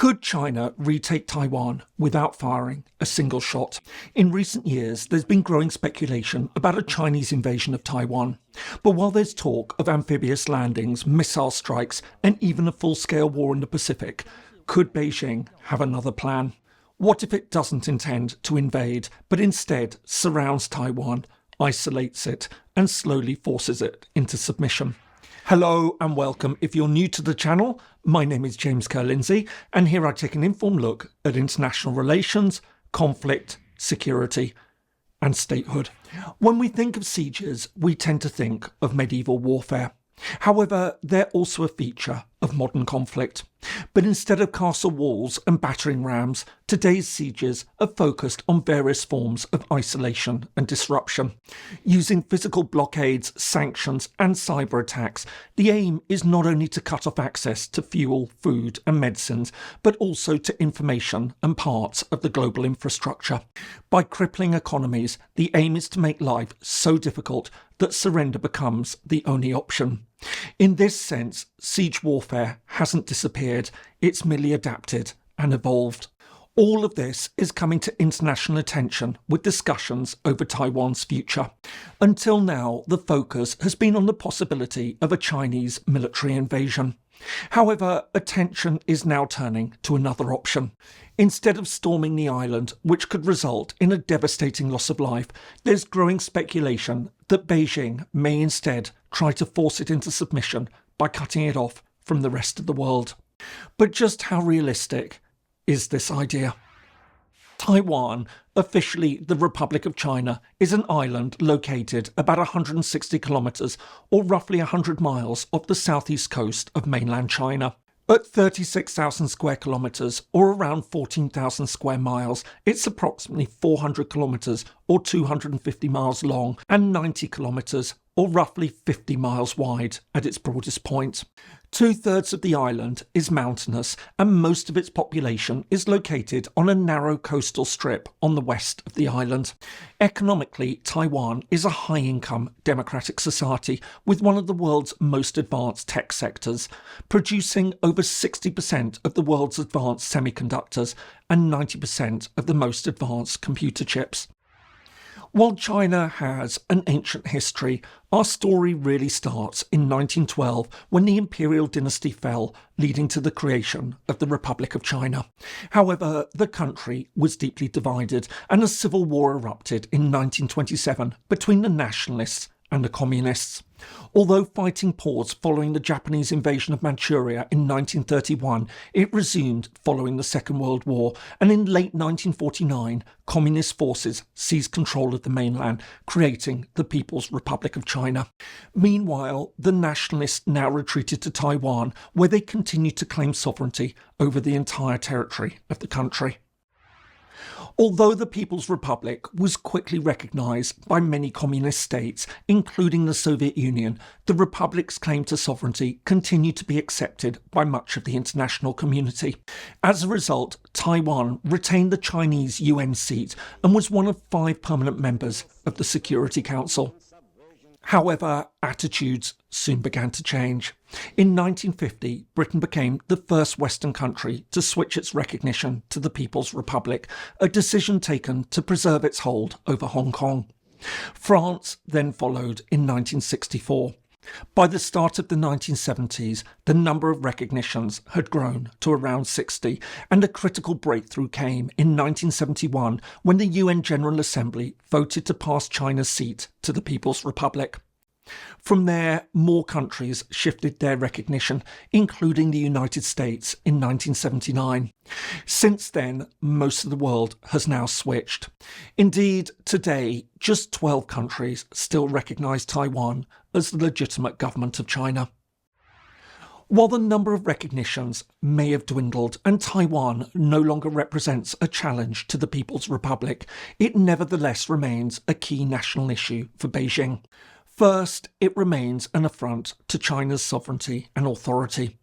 Could China retake Taiwan without firing a single shot? In recent years, there's been growing speculation about a Chinese invasion of Taiwan. But while there's talk of amphibious landings, missile strikes, and even a full-scale war in the Pacific, could Beijing have another plan? What if it doesn't intend to invade, but instead surrounds Taiwan, isolates it, and slowly forces it into submission? Hello and welcome. If you're new to the channel, my name is James Ker-Lindsay, and here I take an informed look at international relations, conflict, security, and statehood. When we think of sieges, we tend to think of medieval warfare. However, they're also a feature of modern conflict. But instead of castle walls and battering rams, today's sieges are focused on various forms of isolation and disruption. Using physical blockades, sanctions and cyberattacks, the aim is not only to cut off access to fuel, food and medicines, but also to information and parts of the global infrastructure. By crippling economies, the aim is to make life so difficult that surrender becomes the only option. In this sense, siege warfare hasn't disappeared, it's merely adapted and evolved. All of this is coming to international attention with discussions over Taiwan's future. Until now, the focus has been on the possibility of a Chinese military invasion. However, attention is now turning to another option. Instead of storming the island, which could result in a devastating loss of life, there's growing speculation that Beijing may instead try to force it into submission by cutting it off from the rest of the world. But just how realistic is this idea? Taiwan, officially the Republic of China, is an island located about 160 kilometres or roughly 100 miles off the southeast coast of mainland China. At 36,000 square kilometres or around 14,000 square miles, it's approximately 400 kilometres or 250 miles long and 90 kilometres or roughly 50 miles wide at its broadest point. Two-thirds of the island is mountainous and most of its population is located on a narrow coastal strip on the west of the island. Economically, Taiwan is a high-income democratic society with one of the world's most advanced tech sectors, producing over 60% of the world's advanced semiconductors and 90% of the most advanced computer chips. While China has an ancient history, our story really starts in 1912 when the imperial dynasty fell, leading to the creation of the Republic of China. However, the country was deeply divided and a civil war erupted in 1927 between the nationalists and the communists. Although fighting paused following the Japanese invasion of Manchuria in 1931, it resumed following the Second World War, and in late 1949, communist forces seized control of the mainland, creating the People's Republic of China. Meanwhile, the nationalists now retreated to Taiwan, where they continued to claim sovereignty over the entire territory of the country. Although the People's Republic was quickly recognised by many communist states, including the Soviet Union, the Republic's claim to sovereignty continued to be accepted by much of the international community. As a result, Taiwan retained the Chinese UN seat and was one of 5 permanent members of the Security Council. However, attitudes soon began to change. In 1950, Britain became the first Western country to switch its recognition to the People's Republic, a decision taken to preserve its hold over Hong Kong. France then followed in 1964. By the start of the 1970s, the number of recognitions had grown to around 60, and a critical breakthrough came in 1971 when the UN General Assembly voted to pass China's seat to the People's Republic. From there, more countries shifted their recognition, including the United States in 1979. Since then, most of the world has now switched. Indeed, today, just 12 countries still recognise Taiwan as the legitimate government of China. While the number of recognitions may have dwindled and Taiwan no longer represents a challenge to the People's Republic, it nevertheless remains a key national issue for Beijing. First, it remains an affront to China's sovereignty and authority.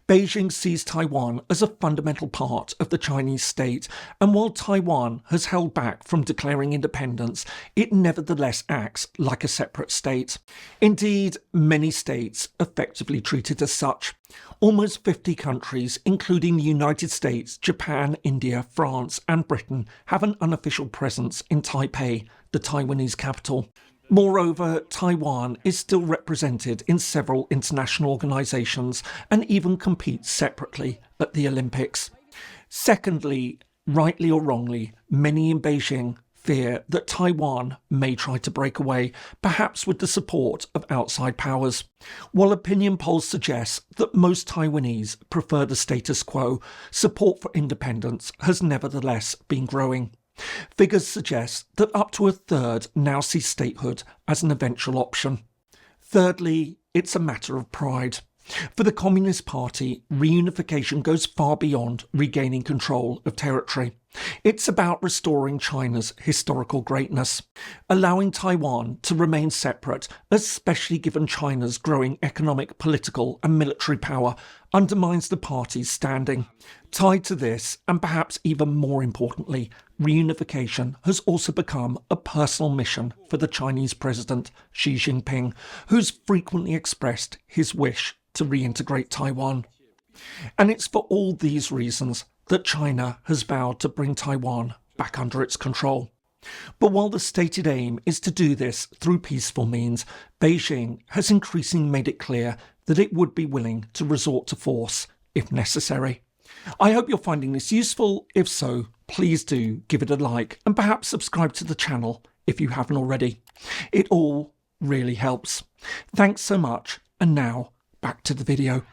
Beijing sees Taiwan as a fundamental part of the Chinese state, and while Taiwan has held back from declaring independence, it nevertheless acts like a separate state. Indeed, many states effectively treat it as such. Almost 50 countries, including the United States, Japan, India, France and Britain, have an unofficial presence in Taipei, the Taiwanese capital. Moreover, Taiwan is still represented in several international organisations and even competes separately at the Olympics. Secondly, rightly or wrongly, many in Beijing fear that Taiwan may try to break away, perhaps with the support of outside powers. While opinion polls suggest that most Taiwanese prefer the status quo, support for independence has nevertheless been growing. Figures suggest that up to a third now see statehood as an eventual option. Thirdly, it's a matter of pride. For the Communist Party, reunification goes far beyond regaining control of territory. It's about restoring China's historical greatness. Allowing Taiwan to remain separate, especially given China's growing economic, political and military power, undermines the party's standing. Tied to this, and perhaps even more importantly, reunification has also become a personal mission for the Chinese President Xi Jinping, who's frequently expressed his wish to reintegrate Taiwan. And it's for all these reasons that China has vowed to bring Taiwan back under its control. But while the stated aim is to do this through peaceful means, Beijing has increasingly made it clear that it would be willing to resort to force if necessary. I hope you're finding this useful. If so, please do give it a like and perhaps subscribe to the channel if you haven't already. It all really helps. Thanks so much, and now back to the video.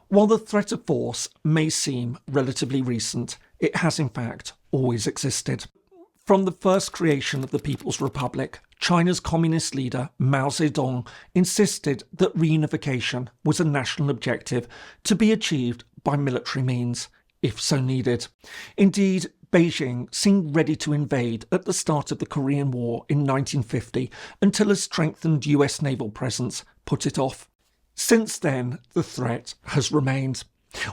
While the threat of force may seem relatively recent, it has in fact always existed. From the first creation of the People's Republic, China's communist leader Mao Zedong insisted that reunification was a national objective to be achieved by military means, if so needed. Indeed, Beijing seemed ready to invade at the start of the Korean War in 1950 until a strengthened US naval presence put it off. Since then, the threat has remained.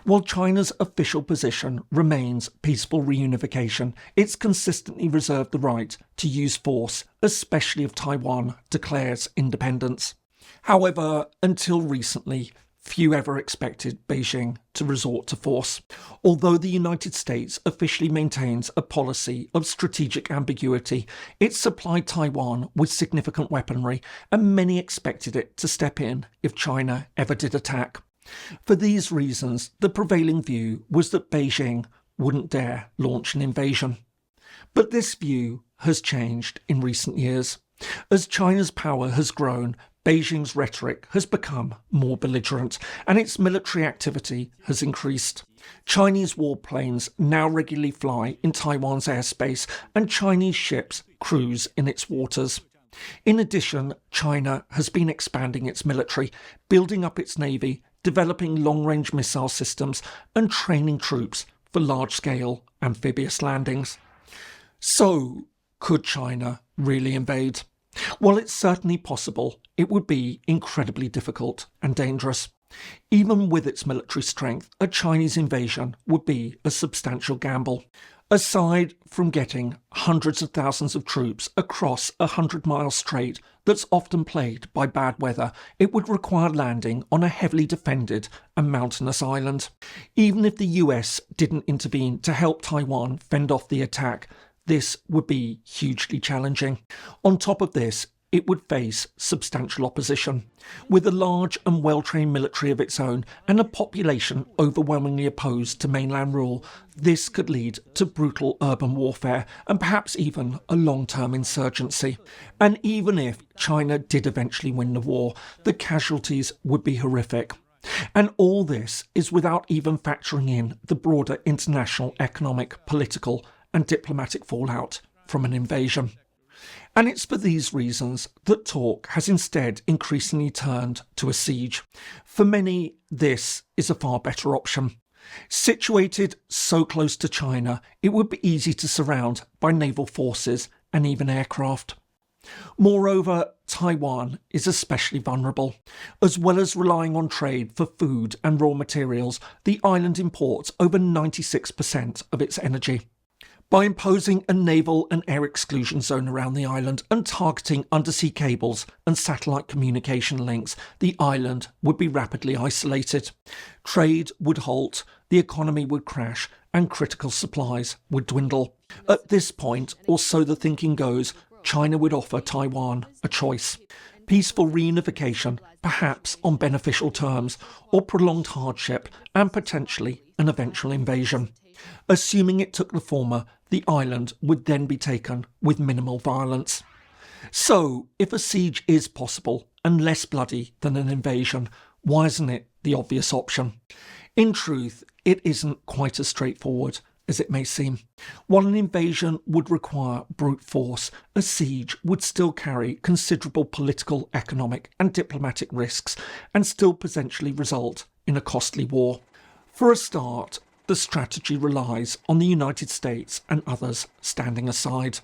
While China's official position remains peaceful reunification, it's consistently reserved the right to use force, especially if Taiwan declares independence. However, until recently, few ever expected Beijing to resort to force. Although the United States officially maintains a policy of strategic ambiguity, it supplied Taiwan with significant weaponry, and many expected it to step in if China ever did attack. For these reasons, the prevailing view was that Beijing wouldn't dare launch an invasion. But this view has changed in recent years. As China's power has grown, Beijing's rhetoric has become more belligerent and its military activity has increased. Chinese warplanes now regularly fly in Taiwan's airspace and Chinese ships cruise in its waters. In addition, China has been expanding its military, building up its navy, developing long-range missile systems and training troops for large-scale amphibious landings. So, could China really invade? While it's certainly possible, it would be incredibly difficult and dangerous. Even with its military strength, a Chinese invasion would be a substantial gamble. Aside from getting hundreds of thousands of troops across a 100-mile strait that's often plagued by bad weather, it would require landing on a heavily defended and mountainous island. Even if the US didn't intervene to help Taiwan fend off the attack, this would be hugely challenging. On top of this, it would face substantial opposition. With a large and well-trained military of its own and a population overwhelmingly opposed to mainland rule, this could lead to brutal urban warfare and perhaps even a long-term insurgency. And even if China did eventually win the war, the casualties would be horrific. And all this is without even factoring in the broader international economic, political and diplomatic fallout from an invasion. And it's for these reasons that talk has instead increasingly turned to a siege. For many, this is a far better option. Situated so close to China, it would be easy to surround by naval forces and even aircraft. Moreover, Taiwan is especially vulnerable. As well as relying on trade for food and raw materials, the island imports over 96% of its energy. By imposing a naval and air exclusion zone around the island and targeting undersea cables and satellite communication links, the island would be rapidly isolated. Trade would halt, the economy would crash, and critical supplies would dwindle. At this point, or so the thinking goes, China would offer Taiwan a choice. Peaceful reunification, perhaps on beneficial terms, or prolonged hardship and potentially an eventual invasion. Assuming it took the former, the island would then be taken with minimal violence. So, if a siege is possible and less bloody than an invasion, why isn't it the obvious option? In truth, it isn't quite as straightforward as it may seem. While an invasion would require brute force, a siege would still carry considerable political, economic and diplomatic risks and still potentially result in a costly war. For a start, the strategy relies on the United States and others standing aside.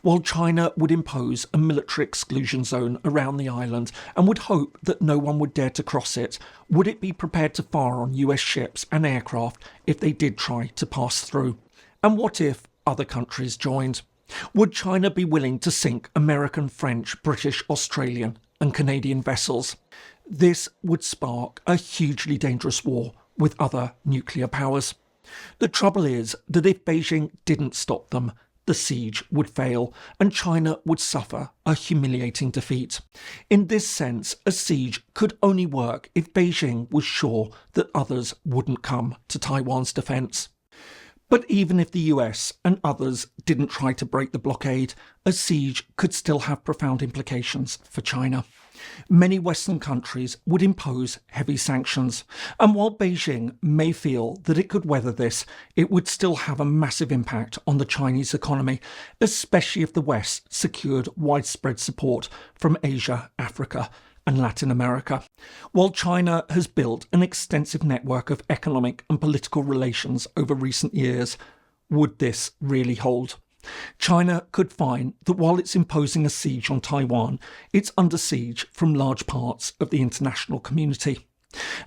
While China would impose a military exclusion zone around the island and would hope that no one would dare to cross it, would it be prepared to fire on US ships and aircraft if they did try to pass through? And what if other countries joined? Would China be willing to sink American, French, British, Australian and Canadian vessels? This would spark a hugely dangerous war with other nuclear powers. The trouble is that if Beijing didn't stop them, the siege would fail and China would suffer a humiliating defeat. In this sense, a siege could only work if Beijing was sure that others wouldn't come to Taiwan's defence. But even if the US and others didn't try to break the blockade, a siege could still have profound implications for China. Many Western countries would impose heavy sanctions, and while Beijing may feel that it could weather this, it would still have a massive impact on the Chinese economy, especially if the West secured widespread support from Asia, Africa and Latin America. While China has built an extensive network of economic and political relations over recent years, would this really hold? China could find that while it's imposing a siege on Taiwan, it's under siege from large parts of the international community.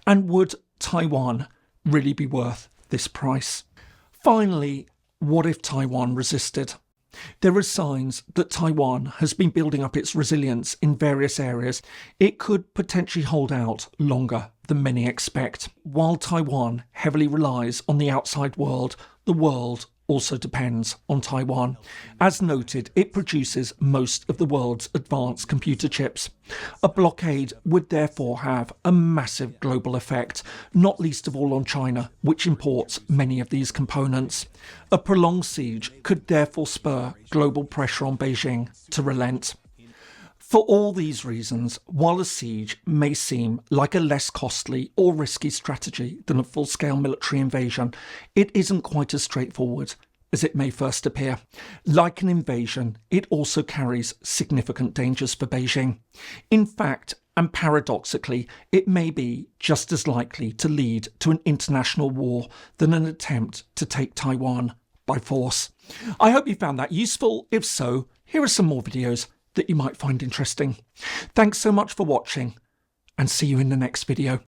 And would Taiwan really be worth this price? Finally, what if Taiwan resisted? There are signs that Taiwan has been building up its resilience in various areas. It could potentially hold out longer than many expect. While Taiwan heavily relies on the outside world, the world also depends on Taiwan. As noted, it produces most of the world's advanced computer chips. A blockade would therefore have a massive global effect, not least of all on China, which imports many of these components. A prolonged siege could therefore spur global pressure on Beijing to relent. For all these reasons, while a siege may seem like a less costly or risky strategy than a full-scale military invasion, it isn't quite as straightforward as it may first appear. Like an invasion, it also carries significant dangers for Beijing. In fact, and paradoxically, it may be just as likely to lead to an international war than an attempt to take Taiwan by force. I hope you found that useful. If so, here are some more videos that you might find interesting. Thanks so much for watching, and see you in the next video.